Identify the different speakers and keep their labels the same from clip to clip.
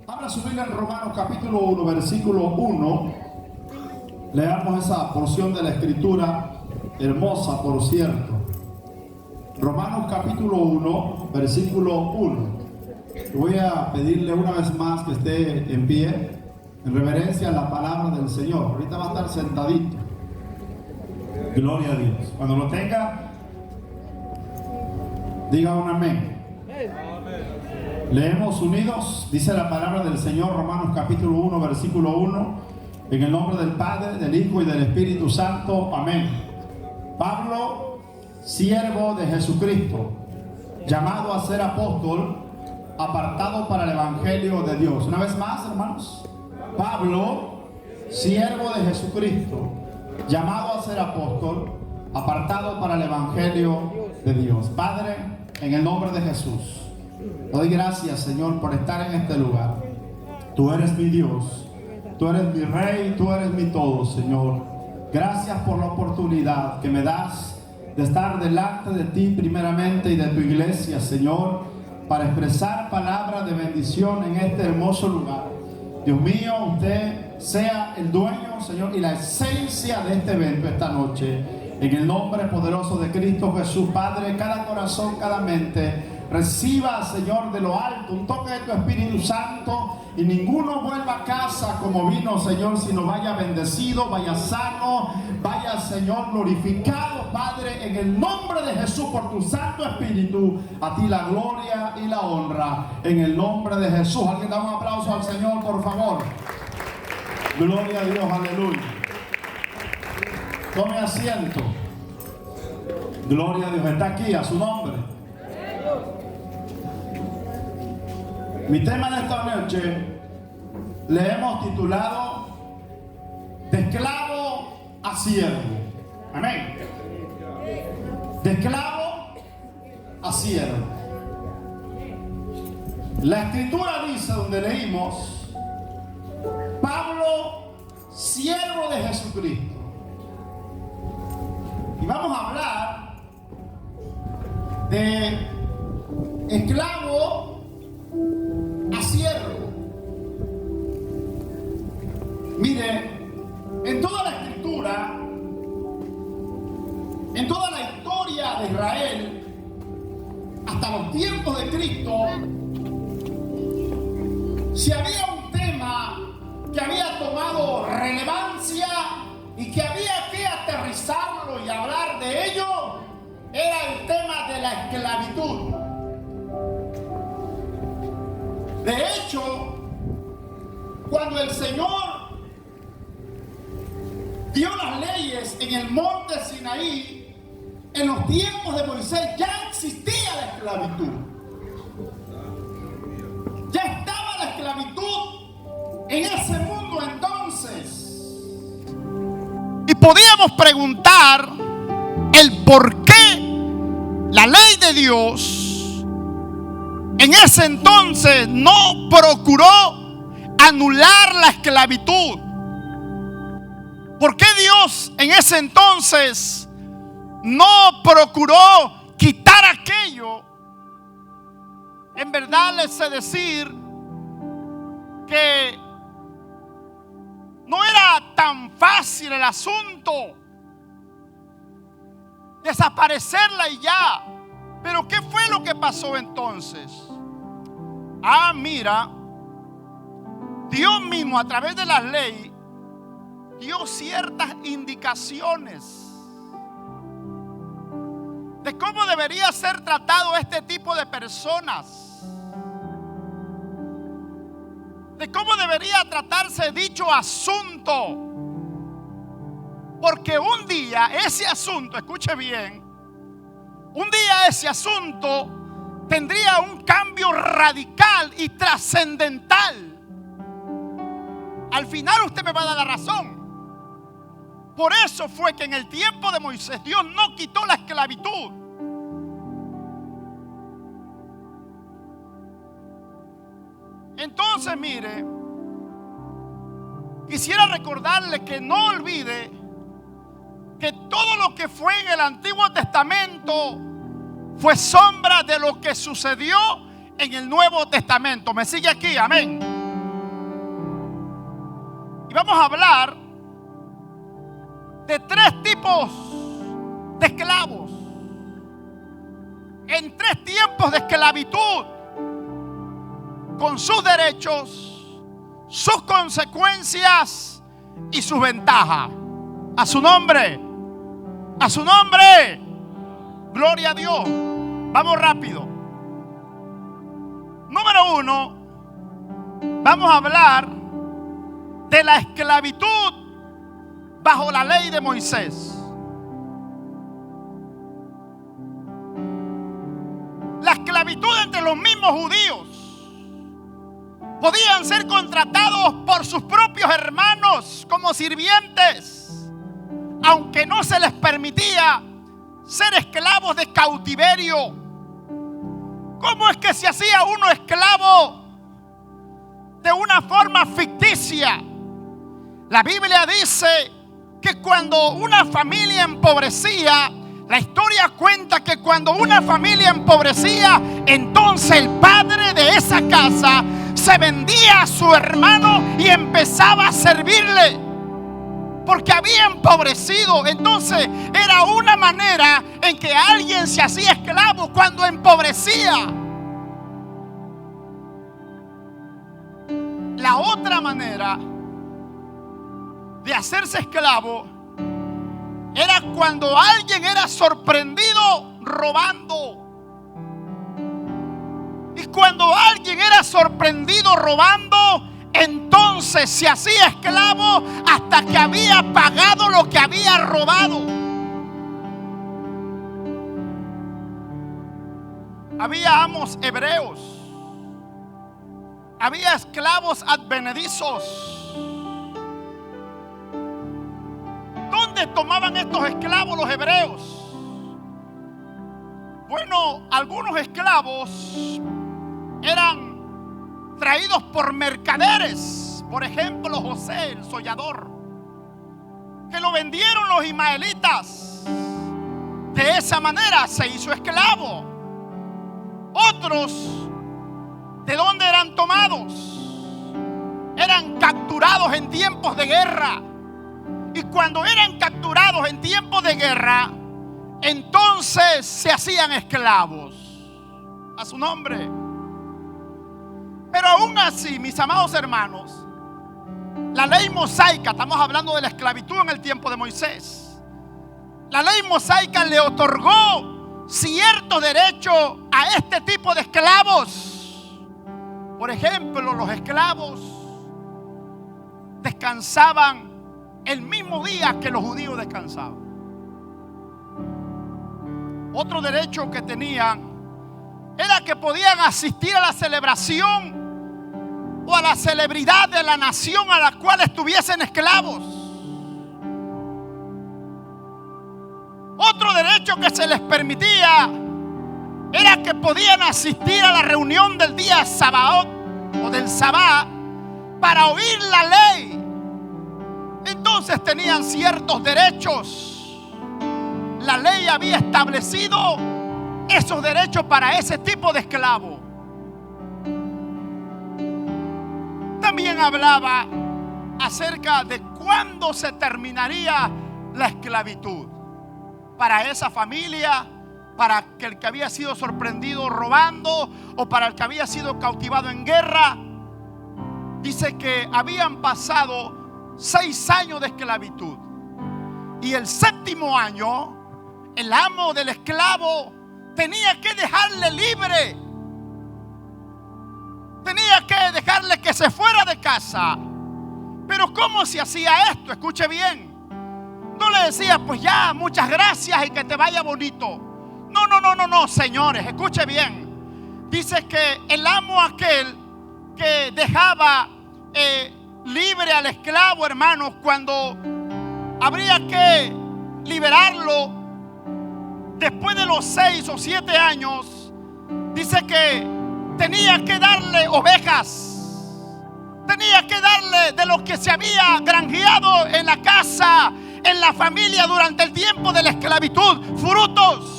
Speaker 1: Abra su Biblia en Romanos capítulo 1, versículo 1. Leamos esa porción de la escritura, hermosa por cierto. Romanos capítulo 1, versículo 1. Voy a pedirle una vez más que esté en pie, en reverencia a la palabra del Señor. Ahorita va a estar sentadito. Gloria a Dios. Cuando lo tenga, diga un amén. Leemos unidos, dice la palabra del Señor, Romanos capítulo 1, versículo 1, en el nombre del Padre, del Hijo y del Espíritu Santo, amén. Pablo, siervo de Jesucristo, llamado a ser apóstol, apartado para el Evangelio de Dios. Una vez más, hermanos. Pablo, siervo de Jesucristo, llamado a ser apóstol, apartado para el Evangelio de Dios. Padre, en el nombre de Jesús, doy gracias, Señor, por estar en este lugar. Tú eres mi Dios, tú eres mi Rey, tú eres mi todo, Señor. Gracias por la oportunidad que me das de estar delante de ti primeramente y de tu iglesia, Señor, para expresar palabras de bendición en este hermoso lugar. Dios mío, usted sea el dueño, Señor, y la esencia de este evento esta noche. En el nombre poderoso de Cristo Jesús, Padre, cada corazón, cada mente reciba, Señor, de lo alto un toque de tu Espíritu Santo, y ninguno vuelva a casa como vino, Señor, sino vaya bendecido, vaya sano, vaya, Señor, glorificado, Padre, en el nombre de Jesús, por tu Santo Espíritu. A ti la gloria y la honra, en el nombre de Jesús. Alguien da un aplauso al Señor, por favor. Gloria a Dios, aleluya. Tome asiento. Gloria a Dios, está aquí, a su nombre. Mi tema de esta noche le hemos titulado De esclavo a siervo. Amén. De esclavo a siervo. La escritura dice, donde leímos, Pablo, siervo de Jesucristo. Y vamos a hablar de esclavo a siervo. Mire, en toda la escritura, en toda la historia de Israel, hasta los tiempos de Cristo, si había un tema que había tomado relevancia y que había que aterrizarlo y hablar de ello, era el tema de la esclavitud. De hecho, cuando el Señor dio las leyes en el monte Sinaí, en los tiempos de Moisés ya existía la esclavitud. Ya estaba la esclavitud en ese mundo entonces. Y podíamos preguntar el por qué la ley de Dios en ese entonces no procuró anular la esclavitud. ¿Por qué Dios en ese entonces no procuró quitar aquello? En verdad les sé decir que no era tan fácil el asunto, desaparecerla y ya. Pero ¿qué fue lo que pasó entonces? Mira, Dios mismo a través de las leyes dio ciertas indicaciones de cómo debería ser tratado este tipo de personas, de cómo debería tratarse dicho asunto. Porque un día ese asunto, escuche bien, un día ese asunto tendría un cambio radical y trascendental. Al final usted me va a dar la razón. Por eso fue que en el tiempo de Moisés Dios no quitó la esclavitud. Entonces, mire, quisiera recordarle que no olvide que todo lo que fue en el Antiguo Testamento fue sombra de lo que sucedió en el Nuevo Testamento. ¿Me sigue aquí? Amén.
Speaker 2: vamos a hablar de 3 tipos de esclavos en 3 tiempos de esclavitud, con sus derechos, sus consecuencias y sus ventajas. A su nombre, a su nombre, gloria a Dios. Vamos rápido. Número 1, vamos a hablar de la esclavitud bajo la ley de Moisés. La esclavitud entre los mismos judíos. Podían ser contratados por sus propios hermanos como sirvientes, aunque no se les permitía ser esclavos de cautiverio. ¿Cómo es que se hacía uno esclavo? De una forma ficticia. La Biblia dice que cuando una familia empobrecía, la historia cuenta que cuando una familia empobrecía, entonces el padre de esa casa se vendía a su hermano y empezaba a servirle, porque había empobrecido. Entonces era una manera en que alguien se hacía esclavo cuando empobrecía. La otra manera de hacerse esclavo era cuando alguien era sorprendido robando. Y cuando alguien era sorprendido robando, entonces se hacía esclavo hasta que había pagado lo que había robado. Había amos hebreos, había esclavos advenedizos. ¿Dónde tomaban estos esclavos los hebreos? Bueno, algunos esclavos eran traídos por mercaderes. Por ejemplo, José, el sollador, que lo vendieron los ismaelitas. De esa manera se hizo esclavo. Otros, ¿de dónde eran tomados? Eran capturados en tiempos de guerra. Y cuando eran capturados en tiempos de guerra, entonces se hacían esclavos. A su nombre. Pero aún así, mis amados hermanos, la ley mosaica, estamos hablando de la esclavitud en el tiempo de Moisés, la ley mosaica le otorgó cierto derecho a este tipo de esclavos. Por ejemplo, los esclavos descansaban el mismo día que los judíos descansaban. Otro derecho que tenían era que podían asistir a la celebración o a la celebridad de la nación a la cual estuviesen esclavos. Otro derecho que se les permitía era que podían asistir a la reunión del día Sabaot o del Sabá para oír la ley. Entonces tenían ciertos derechos. La ley había establecido esos derechos para ese tipo de esclavo. También hablaba acerca de cuándo se terminaría la esclavitud para esa familia, para el que había sido sorprendido robando o para el que había sido cautivado en guerra. Dice que habían pasado 6 años de esclavitud y el 7º año el amo del esclavo tenía que dejarle libre. Tenía que dejarle que se fuera de casa. Pero ¿cómo se hacía esto? Escuche bien. No le decía, pues ya, muchas gracias y que te vaya bonito. No, señores, escuche bien. Dice que el amo aquel que dejaba libre al esclavo, hermanos, cuando habría que liberarlo después de los 6 o 7 años, dice que tenía que darle ovejas, tenía que darle de lo que se había granjeado en la casa, en la familia durante el tiempo de la esclavitud, frutos.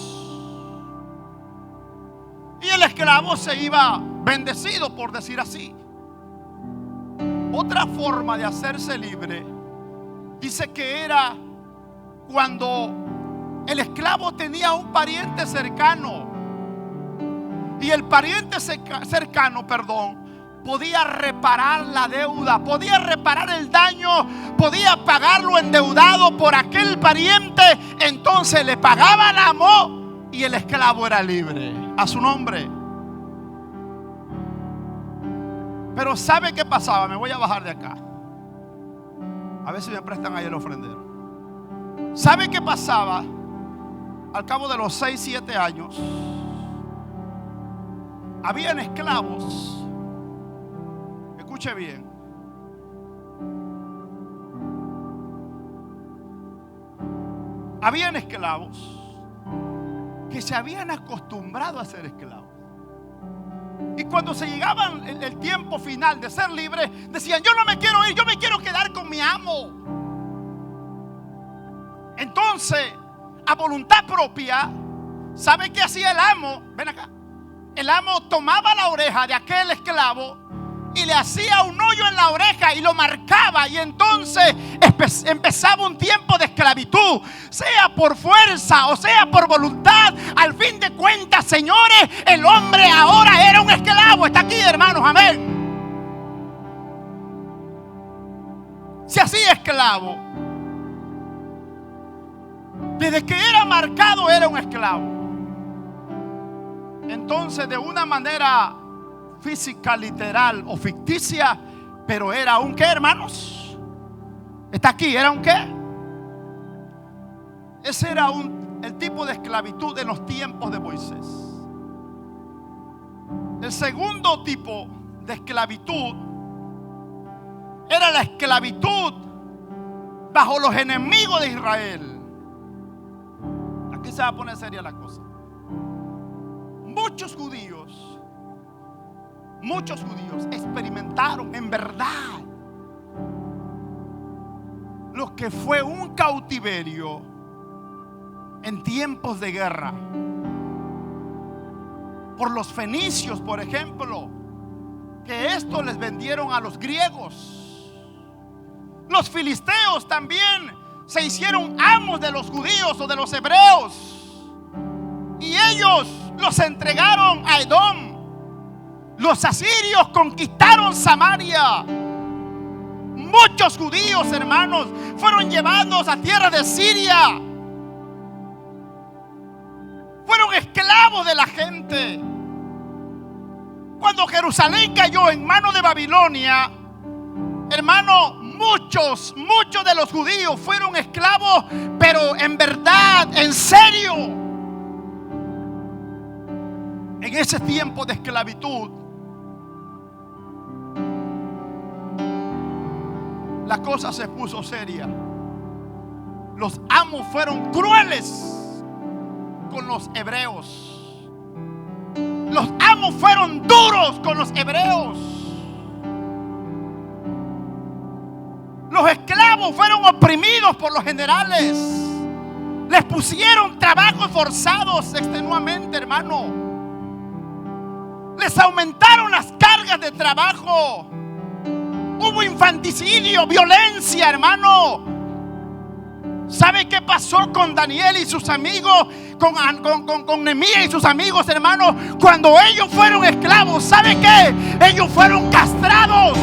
Speaker 2: Y el esclavo se iba bendecido, por decir así. Otra forma de hacerse libre dice que era cuando el esclavo tenía un pariente cercano y el pariente cercano, podía reparar la deuda, podía reparar el daño, podía pagarlo endeudado por aquel pariente. Entonces le pagaba el amo y el esclavo era libre. A su nombre. Pero ¿sabe qué pasaba? Me voy a bajar de acá. A ver si me prestan ahí el ofrendero. ¿Sabe qué pasaba? Al cabo de los 6, 7 años, habían esclavos. Escuche bien. Habían esclavos que se habían acostumbrado a ser esclavos. Y cuando se llegaba el tiempo final de ser libre, decían: yo no me quiero ir, yo me quiero quedar con mi amo. Entonces, a voluntad propia, ¿sabe qué hacía el amo? Ven acá. El amo tomaba la oreja de aquel esclavo y le hacía un hoyo en la oreja y lo marcaba, y entonces empezaba un tiempo de esclavitud, sea por fuerza o sea por voluntad. Al fin de cuentas, señores, el hombre ahora era un esclavo. Está aquí, hermanos, amén. Se hacía esclavo. Desde que era marcado era un esclavo. Entonces, de una manera física, literal o ficticia, pero era un ¿qué, hermanos? Está aquí, ¿era un qué? Ese era el tipo de esclavitud en los tiempos de Moisés. El segundo tipo de esclavitud era la esclavitud bajo los enemigos de Israel. Aquí se va a poner seria la cosa. Muchos judíos experimentaron en verdad lo que fue un cautiverio en tiempos de guerra. Por los fenicios, por ejemplo, que esto les vendieron a los griegos. Los filisteos también se hicieron amos de los judíos o de los hebreos, y ellos los entregaron a Edom. Los asirios conquistaron Samaria. Muchos judíos, hermanos, fueron llevados a tierra de Siria. Fueron esclavos de la gente. Cuando Jerusalén cayó en manos de Babilonia, hermano, muchos de los judíos fueron esclavos, pero en verdad, en serio. En ese tiempo de esclavitud, la cosa se puso seria. Los amos fueron crueles con los hebreos. Los amos fueron duros con los hebreos. Los esclavos fueron oprimidos por los generales. Les pusieron trabajos forzados extenuamente, hermano. Les aumentaron las cargas de trabajo. Hubo infanticidio, violencia, hermano. ¿Sabe qué pasó con Daniel y sus amigos? Con Nehemías y sus amigos, hermano. Cuando ellos fueron esclavos, ¿sabe qué? Ellos fueron castrados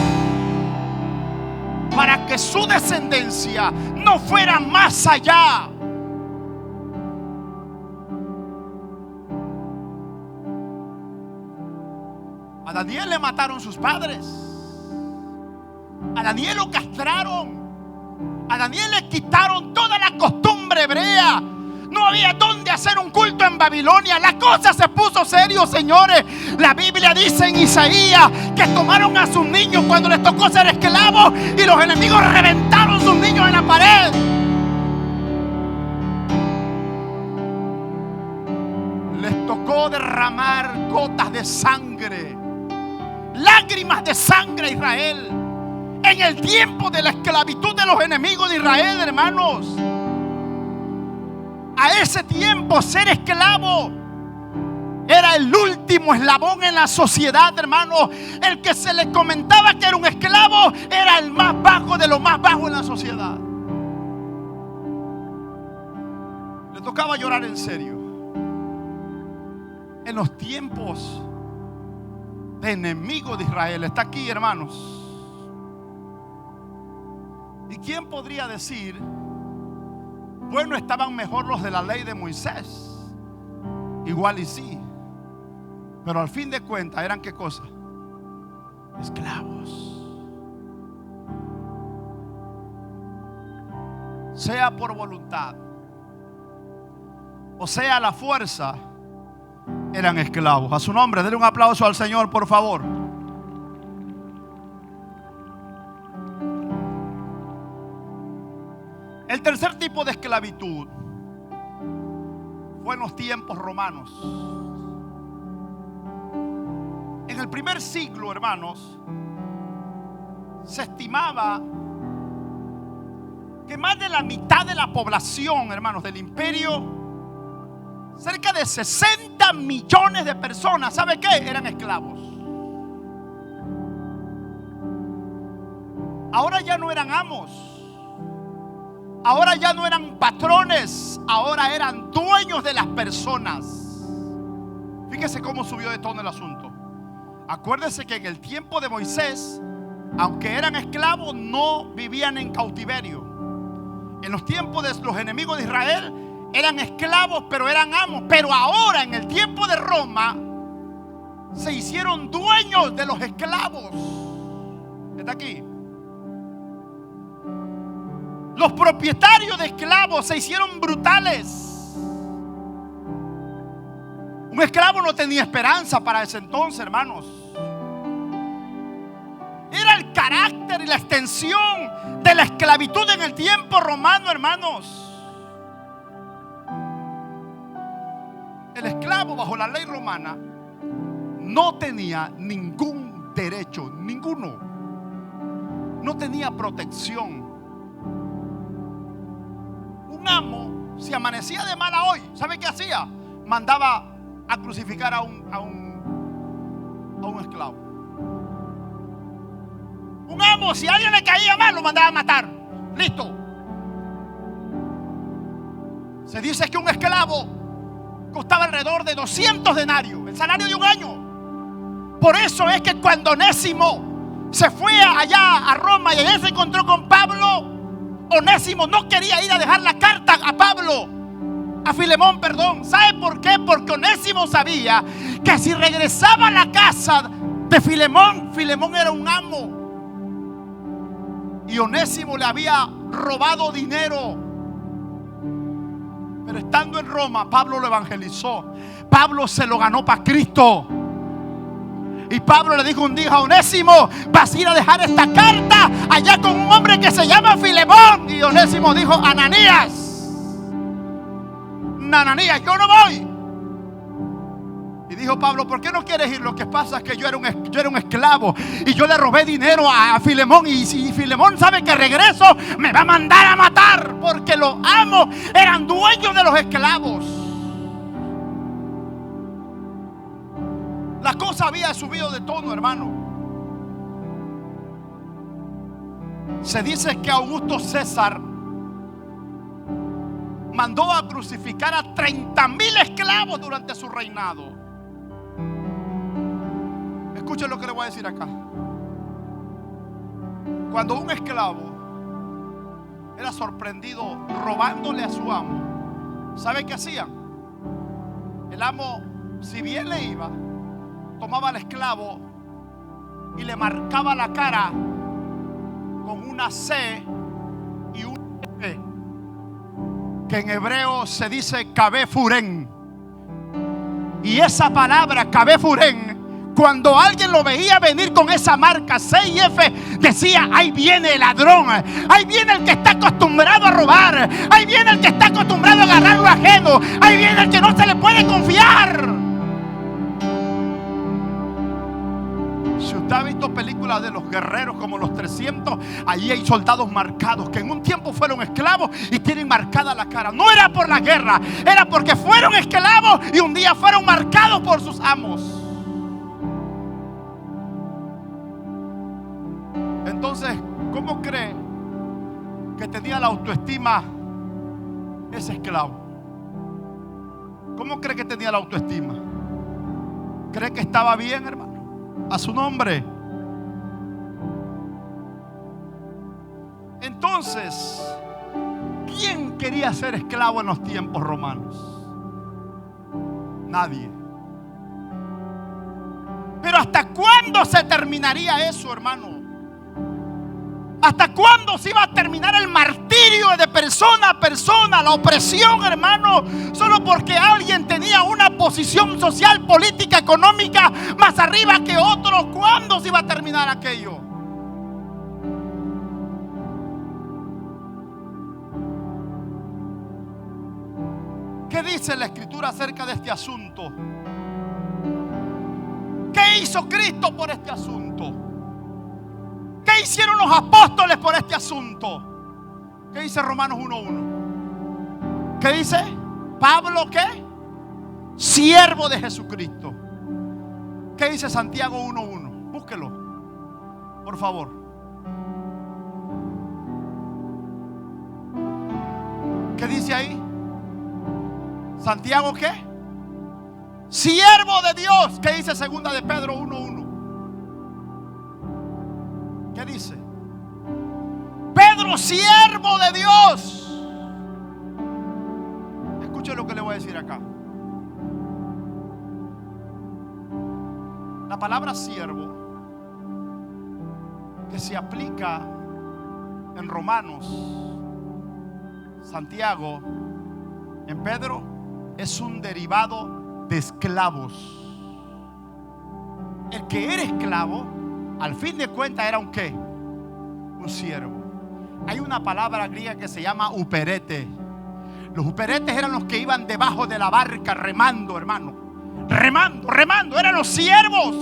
Speaker 2: para que su descendencia no fuera más allá. A Daniel le mataron sus padres. A Daniel lo castraron. A Daniel le quitaron toda la costumbre hebrea. No había dónde hacer un culto en Babilonia. La cosa se puso serio, señores. La Biblia dice en Isaías que tomaron a sus niños cuando les tocó ser esclavos, y los enemigos reventaron sus niños en la pared. Les tocó derramar gotas de sangre, lágrimas de sangre a Israel. En el tiempo de la esclavitud de los enemigos de Israel, hermanos. A ese tiempo, ser esclavo era el último eslabón en la sociedad, hermano. El que se le comentaba que era un esclavo era de lo más bajo en la sociedad. Le tocaba llorar en serio. En los tiempos de enemigo de Israel. Está aquí, hermanos. ¿Y quién podría decir, bueno, estaban mejor los de la ley de Moisés? Igual y sí, pero al fin de cuentas eran, ¿qué cosa? Esclavos. Sea por voluntad o sea la fuerza, eran esclavos. A su nombre, denle un aplauso al Señor, por favor. El tercer tipo de esclavitud fue en los tiempos romanos. En el primer siglo, hermanos, se estimaba que más de la mitad de la población, hermanos, del imperio, cerca de 60 millones de personas, ¿sabe qué? Eran esclavos. Ahora ya no eran amos. Ahora ya no eran patrones, ahora eran dueños de las personas. Fíjese cómo subió de tono el asunto. Acuérdese que en el tiempo de Moisés, aunque eran esclavos, no vivían en cautiverio. En los tiempos de los enemigos de Israel, eran esclavos, pero eran amos. Pero ahora, en el tiempo de Roma, se hicieron dueños de los esclavos. Está aquí. Los propietarios de esclavos se hicieron brutales. Un esclavo no tenía esperanza para ese entonces, hermanos. Era el carácter y la extensión de la esclavitud en el tiempo romano, hermanos. El esclavo bajo la ley romana no tenía ningún derecho, ninguno. No tenía protección. Un amo, si amanecía de mala hoy, ¿sabe qué hacía? Mandaba a crucificar a un esclavo. Un amo, si a alguien le caía mal, lo mandaba a matar. Listo. Se dice que un esclavo costaba alrededor de 200 denarios, el salario de un año. Por eso es que cuando Onésimo se fue allá a Roma y allá se encontró con Pablo, Onésimo no quería ir a dejar la carta a Pablo, a Filemón, perdón. ¿Sabe por qué? Porque Onésimo sabía que si regresaba a la casa de Filemón, Filemón era un amo y Onésimo le había robado dinero. Pero estando en Roma, Pablo lo evangelizó. Pablo se lo ganó para Cristo. Y Pablo le dijo un día a Onésimo: vas a ir a dejar esta carta allá con un hombre que se llama Filemón. Y Onésimo dijo: Ananías, yo no voy. Y dijo Pablo: ¿por qué no quieres ir? Lo que pasa es que yo era un esclavo y yo le robé dinero a Filemón. Y si Filemón sabe que regreso, me va a mandar a matar, porque los amos eran dueños de los esclavos. La cosa había subido de tono, hermano. Se dice que Augusto César mandó a crucificar a 30,000 esclavos durante su reinado. Escuchen lo que le voy a decir acá. Cuando un esclavo era sorprendido robándole a su amo, ¿sabe qué hacían? El amo, si bien le iba, tomaba al esclavo y le marcaba la cara con una C y un F, que en hebreo se dice Kabé Furén. Y esa palabra Kabé Furén, cuando alguien lo veía venir con esa marca C y F, decía: ahí viene el ladrón, ahí viene el que está acostumbrado a robar, ahí viene el que está acostumbrado a agarrar lo ajeno, ahí viene el que no se le puede confiar. Si usted ha visto películas de los guerreros como los 300, allí hay soldados marcados que en un tiempo fueron esclavos y tienen marcada la cara. No era por la guerra, era porque fueron esclavos y un día fueron marcados por sus amos. Entonces, ¿cómo cree que tenía la autoestima ese esclavo? ¿Cómo cree que tenía la autoestima? ¿Cree que estaba bien, hermano? A su nombre. Entonces, ¿quién quería ser esclavo en los tiempos romanos? Nadie. Pero ¿hasta cuándo se terminaría eso, hermano? ¿Hasta cuándo se iba a terminar el martirio de persona a persona, la opresión, hermano? Solo porque alguien tenía una posición social, política, económica más arriba que otros. ¿Cuándo se iba a terminar aquello? ¿Qué dice la Escritura acerca de este asunto? ¿Qué hizo Cristo por este asunto? ¿Qué hicieron los apóstoles por este asunto? ¿Qué dice Romanos 1:1? ¿Qué dice? Pablo, ¿qué? Siervo de Jesucristo. ¿Qué dice Santiago 1:1? Búsquelo, por favor. ¿Qué dice ahí? Santiago, ¿qué? Siervo de Dios. ¿Qué dice segunda de Pedro 1:1? ¿Qué dice? Pedro, siervo de Dios. Escuche lo que le voy a decir acá. La palabra siervo que se aplica en Romanos, Santiago, en Pedro, es un derivado de esclavos. El que era esclavo, al fin de cuentas, era un ¿qué? Un siervo. Hay una palabra griega que se llama uperete. Los uperetes eran los que iban debajo de la barca remando, hermano. Remando, eran los siervos.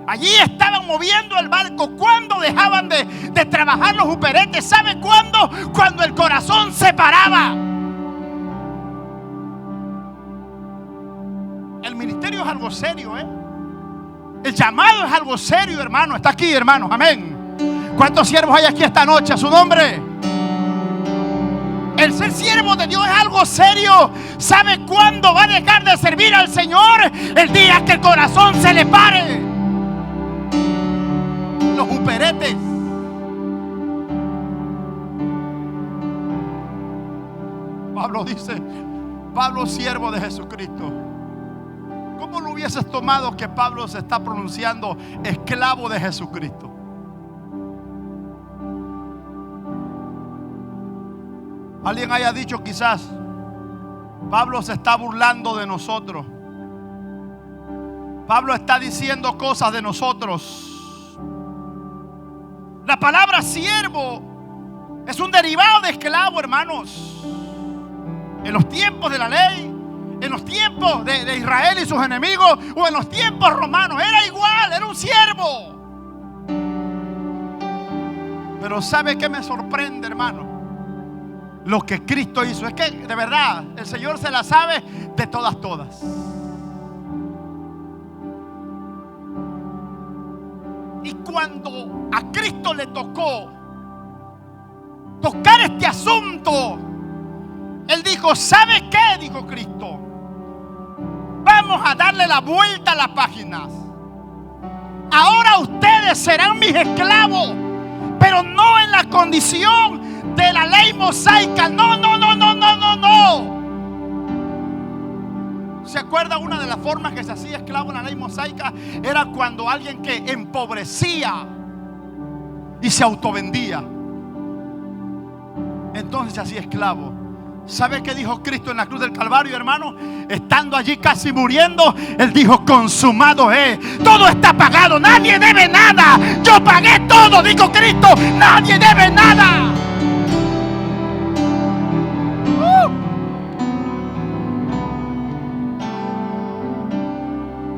Speaker 2: Allí estaban moviendo el barco. ¿Cuándo dejaban de trabajar los uperetes? ¿Sabe cuándo? Cuando el corazón se paraba. El ministerio es algo serio, El llamado es algo serio, hermano. Está aquí, hermano. Amén. ¿Cuántos siervos hay aquí esta noche? A su nombre. El ser siervo de Dios es algo serio. ¿Sabe cuándo va a dejar de servir al Señor? El día que el corazón se le pare. Los uperetes. Pablo dice, Pablo, siervo de Jesucristo. ¿Cómo lo hubieses tomado que Pablo se está pronunciando esclavo de Jesucristo? Alguien haya dicho quizás, Pablo se está burlando de nosotros. Pablo está diciendo cosas de nosotros. La palabra siervo es un derivado de esclavo, hermanos. En los tiempos de la ley, en los tiempos de Israel y sus enemigos, o en los tiempos romanos, era igual, era un siervo. Pero ¿sabe qué me sorprende, hermano? Lo que Cristo hizo. Es que de verdad el Señor se la sabe de todas. Y cuando a Cristo le tocó tocar este asunto, Él dijo, ¿sabe qué? Dijo Cristo, vamos a darle la vuelta a las páginas. Ahora ustedes serán mis esclavos, pero no en la condición de la ley mosaica. No. ¿Se acuerda? Una de las formas que se hacía esclavo en la ley mosaica era cuando alguien que empobrecía y se autovendía, entonces se hacía esclavo. ¿Sabe qué dijo Cristo en la cruz del Calvario, hermano? Estando allí casi muriendo, Él dijo, consumado es. Todo está pagado, nadie debe nada. Yo pagué todo, dijo Cristo, nadie debe nada.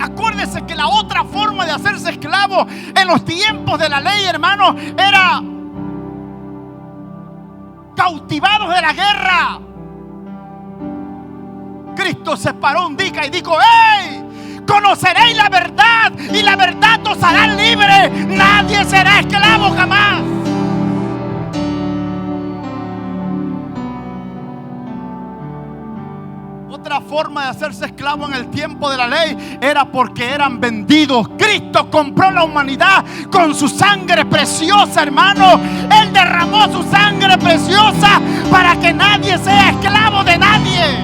Speaker 2: Acuérdese que la otra forma de hacerse esclavo en los tiempos de la ley, hermano, era cautivados de la guerra. Cristo se paró un día y dijo, ¡hey! Conoceréis la verdad y la verdad os hará libre. Nadie será esclavo jamás. forma de hacerse esclavo en el tiempo de la ley era porque eran vendidos. Cristo compró la humanidad con su sangre preciosa, hermano. Él derramó su sangre preciosa para que nadie sea esclavo de nadie.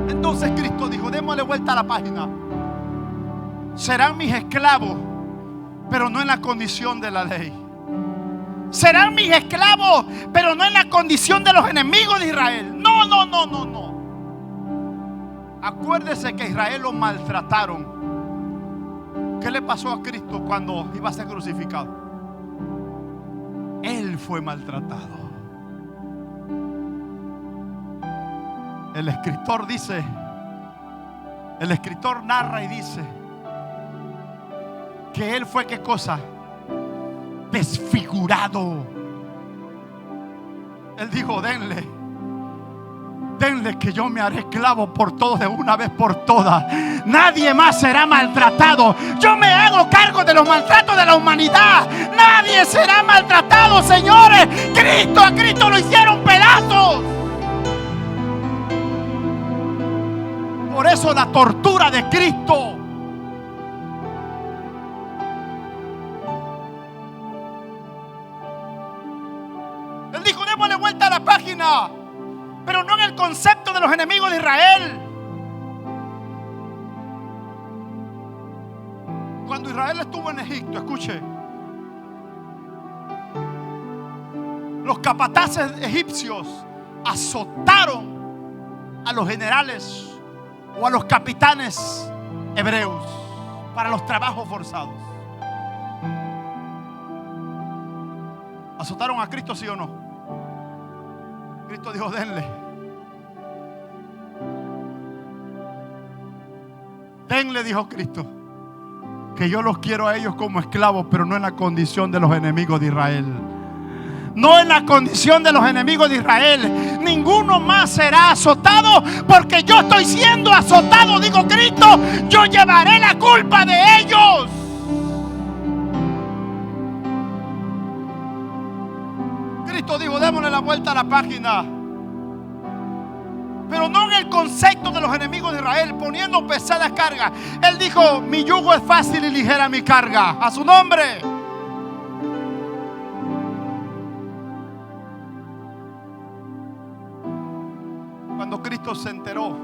Speaker 2: Entonces Cristo dijo: démosle vuelta a la página. Serán mis esclavos, pero no en la condición de la ley. Serán mis esclavos, pero no en la condición de los enemigos de Israel. No. Acuérdese que Israel lo maltrataron. ¿Qué le pasó a Cristo cuando iba a ser crucificado? Él fue maltratado. El escritor dice, el escritor narra y dice que él fue, ¿qué cosa? Desfigurado. Él dijo: denle que yo me haré esclavo por todos de una vez por todas. Nadie más será maltratado. Yo me hago cargo de los maltratos de la humanidad. Nadie será maltratado, señores. A Cristo lo hicieron pedazos. Por eso la tortura de Cristo. Él dijo: démosle vuelta a la página, pero no en el concepto de los enemigos de Israel. Cuando Israel estuvo en Egipto, escuche, los capataces egipcios azotaron a los generales o a los capitanes hebreos para los trabajos forzados. ¿Azotaron a Cristo, sí o no? Cristo dijo: denle, dijo Cristo, que yo los quiero a ellos como esclavos, pero no en la condición de los enemigos de Israel. No en la condición de los enemigos de Israel. Ninguno más será azotado, porque yo estoy siendo azotado, dijo Cristo. Yo llevaré la culpa de ellos. Cristo dijo: démosle la vuelta a la página, pero no en el concepto de los enemigos de Israel, poniendo pesadas cargas. Él dijo: mi yugo es fácil y ligera mi carga. A su nombre. Cuando Cristo se enteró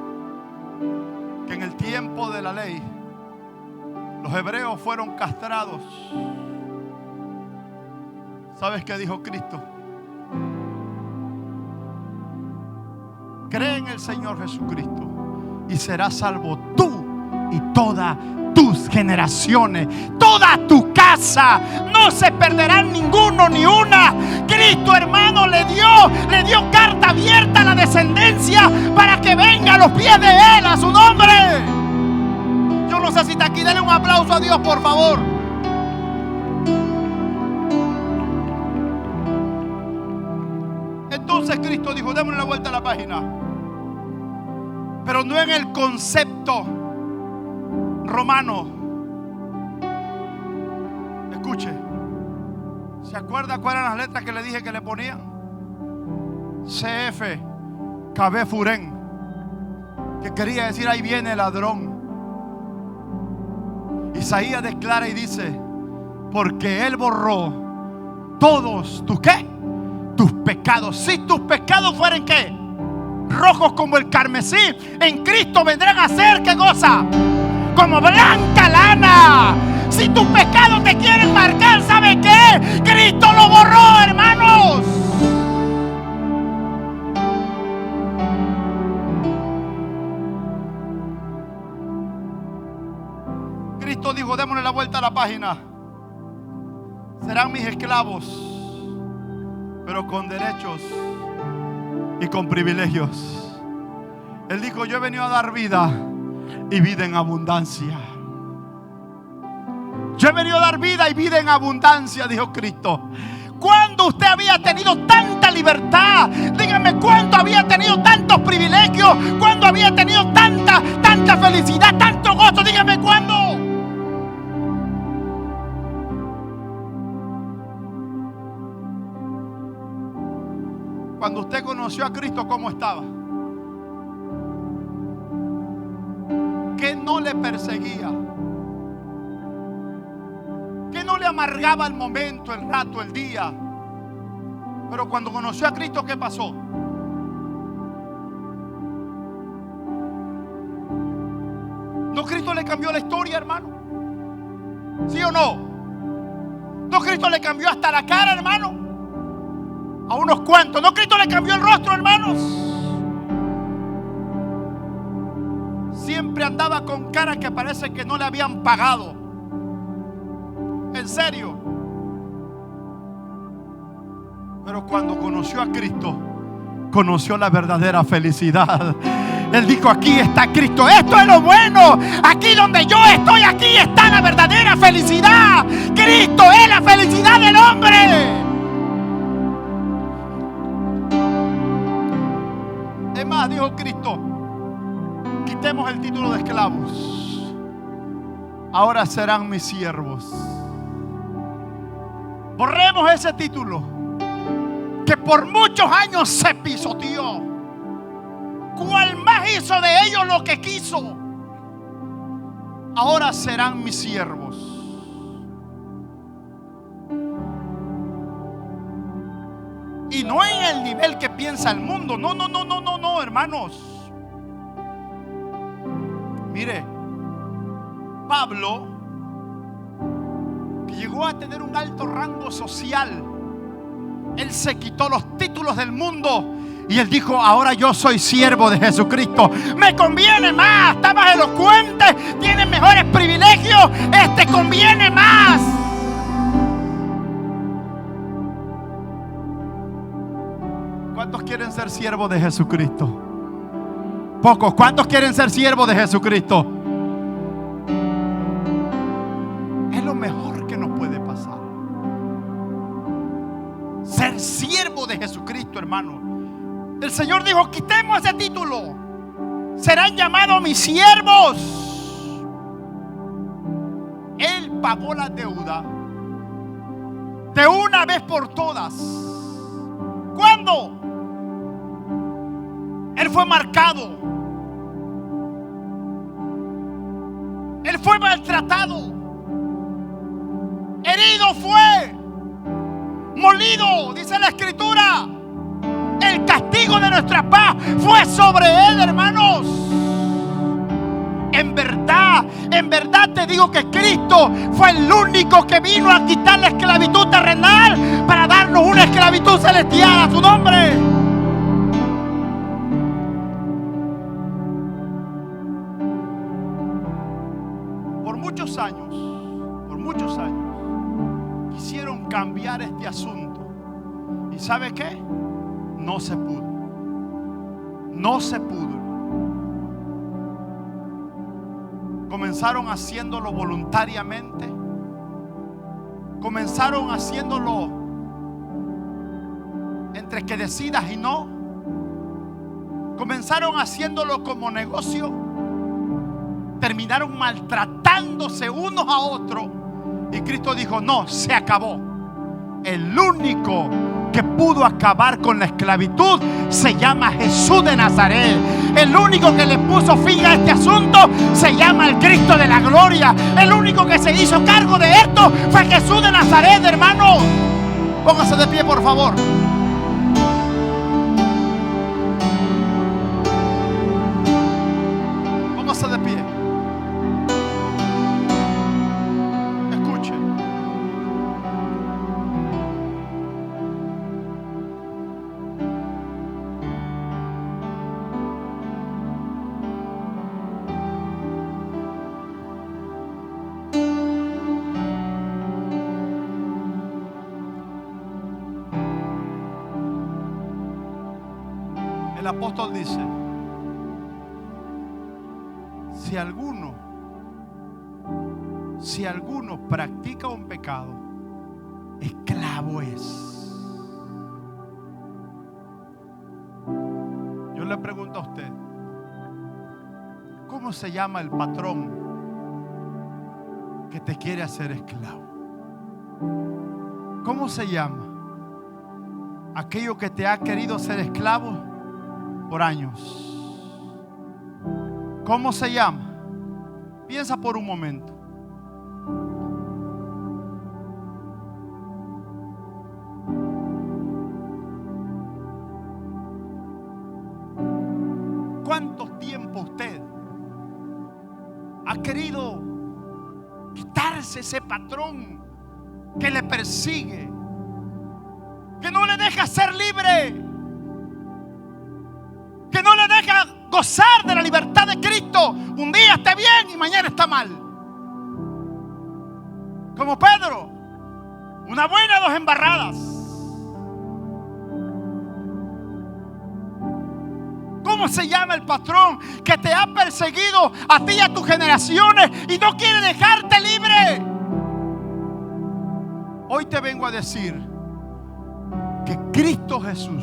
Speaker 2: que en el tiempo de la ley los hebreos fueron castrados, ¿sabes qué dijo Cristo? Cree en el Señor Jesucristo y serás salvo tú y todas tus generaciones, toda tu casa. No se perderán ninguno ni una. Cristo, hermano, le dio carta abierta a la descendencia para que venga a los pies de Él. A su nombre. Yo no sé si está aquí. Denle un aplauso a Dios, por favor. Entonces Cristo dijo: démosle la vuelta a la página, pero no en el concepto romano. Escuche, ¿se acuerda cuáles eran las letras que le dije que le ponían? CF, KB Furen, que quería decir: ahí viene el ladrón. Isaías declara y dice: porque Él borró todos tus, ¿qué? Tus pecados. Si tus pecados fueran, ¿qué? Rojos como el carmesí, en Cristo vendrán a ser, ¿qué cosa? Como blanca lana. Si tus pecados te quieren marcar, ¿sabe qué? Cristo lo borró, hermanos. Cristo dijo: démosle la vuelta a la página. Serán mis esclavos, pero con derechos y con privilegios. Él dijo: yo he venido a dar vida y vida en abundancia. Yo he venido a dar vida y vida en abundancia, dijo Cristo. ¿Cuándo usted había tenido tanta libertad? Dígame, ¿cuándo había tenido tantos privilegios? ¿Cuándo había tenido tanta felicidad, tanto gozo? Dígame, ¿cuándo? Cuando usted conoció a Cristo, ¿cómo estaba? le perseguía, que no le amargaba el momento, el rato, el día. Pero cuando conoció a Cristo, ¿qué pasó? ¿No Cristo le cambió la historia, hermano? ¿Sí o no? ¿No Cristo le cambió hasta la cara, hermano? A unos cuantos. ¿No Cristo le cambió el rostro, hermanos? Siempre andaba con cara que parece que no le habían pagado. En serio. Pero cuando conoció a Cristo, conoció la verdadera felicidad. Él dijo: aquí está Cristo, esto es lo bueno. Aquí donde yo estoy, aquí está la verdadera felicidad. Cristo es la felicidad del hombre. Es más, dijo Cristo: quitemos el título de esclavos, ahora serán mis siervos. Borremos ese título que por muchos años se pisoteó. ¿Cuál más hizo de ellos lo que quiso? Ahora serán mis siervos. Y no en el nivel que piensa el mundo. No, hermanos. Mire, Pablo, que llegó a tener un alto rango social, él se quitó los títulos del mundo y él dijo: ahora yo soy siervo de Jesucristo. Me conviene más, está más elocuente, tiene mejores privilegios, conviene más. ¿Cuántos quieren ser siervos de Jesucristo? Pocos. ¿Cuántos quieren ser siervos de Jesucristo? Es lo mejor que nos puede pasar. Ser siervo de Jesucristo, hermano. El Señor dijo: quitemos ese título. Serán llamados mis siervos. Él pagó la deuda de una vez por todas. ¿Cuándo? Él fue marcado. Él fue maltratado. Herido fue. Molido, dice la Escritura. El castigo de nuestra paz fue sobre él, hermanos. En verdad te digo que Cristo fue el único que vino a quitar la esclavitud terrenal para darnos una esclavitud celestial a su nombre. Por muchos años quisieron cambiar este asunto. ¿Y sabe qué? No se pudo. No se pudo. Comenzaron haciéndolo voluntariamente. Comenzaron haciéndolo entre que decidas y no. Comenzaron haciéndolo como negocio. Terminaron maltratándose unos a otros. Y Cristo dijo: no, se acabó. El único que pudo acabar con la esclavitud se llama Jesús de Nazaret. El único que le puso fin a este asunto se llama el Cristo de la gloria. El único que se hizo cargo de esto fue Jesús de Nazaret, hermanos. Póngase de pie, por favor. Póngase de pie. Escuche. El apóstol dice: si alguno practica un pecado, esclavo es. Yo le pregunto a usted: ¿cómo se llama el patrón que te quiere hacer esclavo? ¿Cómo se llama aquello que te ha querido ser esclavo por años? ¿Cómo se llama? Piensa por un momento. ¿Cuánto tiempo usted ha querido quitarse ese patrón que le persigue, que no le deja ser libre, que no le deja gozar de la libertad de Cristo? Un día está bien y mañana está mal. Como Pedro, una buena, dos embarradas. ¿Cómo se llama el patrón que te ha perseguido a ti y a tus generaciones y no quiere dejarte libre? Hoy te vengo a decir que Cristo Jesús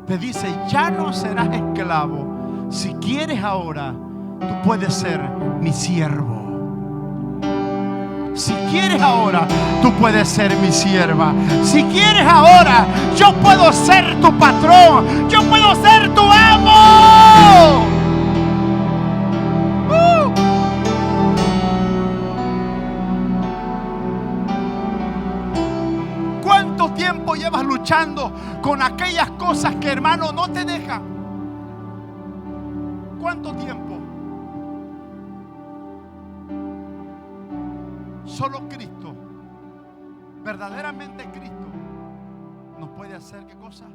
Speaker 2: te dice: ya no serás esclavo. Si quieres ahora, tú puedes ser mi siervo. Si quieres ahora, tú puedes ser mi sierva. Si quieres ahora, yo puedo ser tu patrón. Yo puedo ser tu amo. ¿Cuánto tiempo llevas luchando con aquellas cosas que, hermano, no te dejan? ¿Cuánto tiempo? Solo Cristo, verdaderamente Cristo, nos puede hacer ¿qué cosa?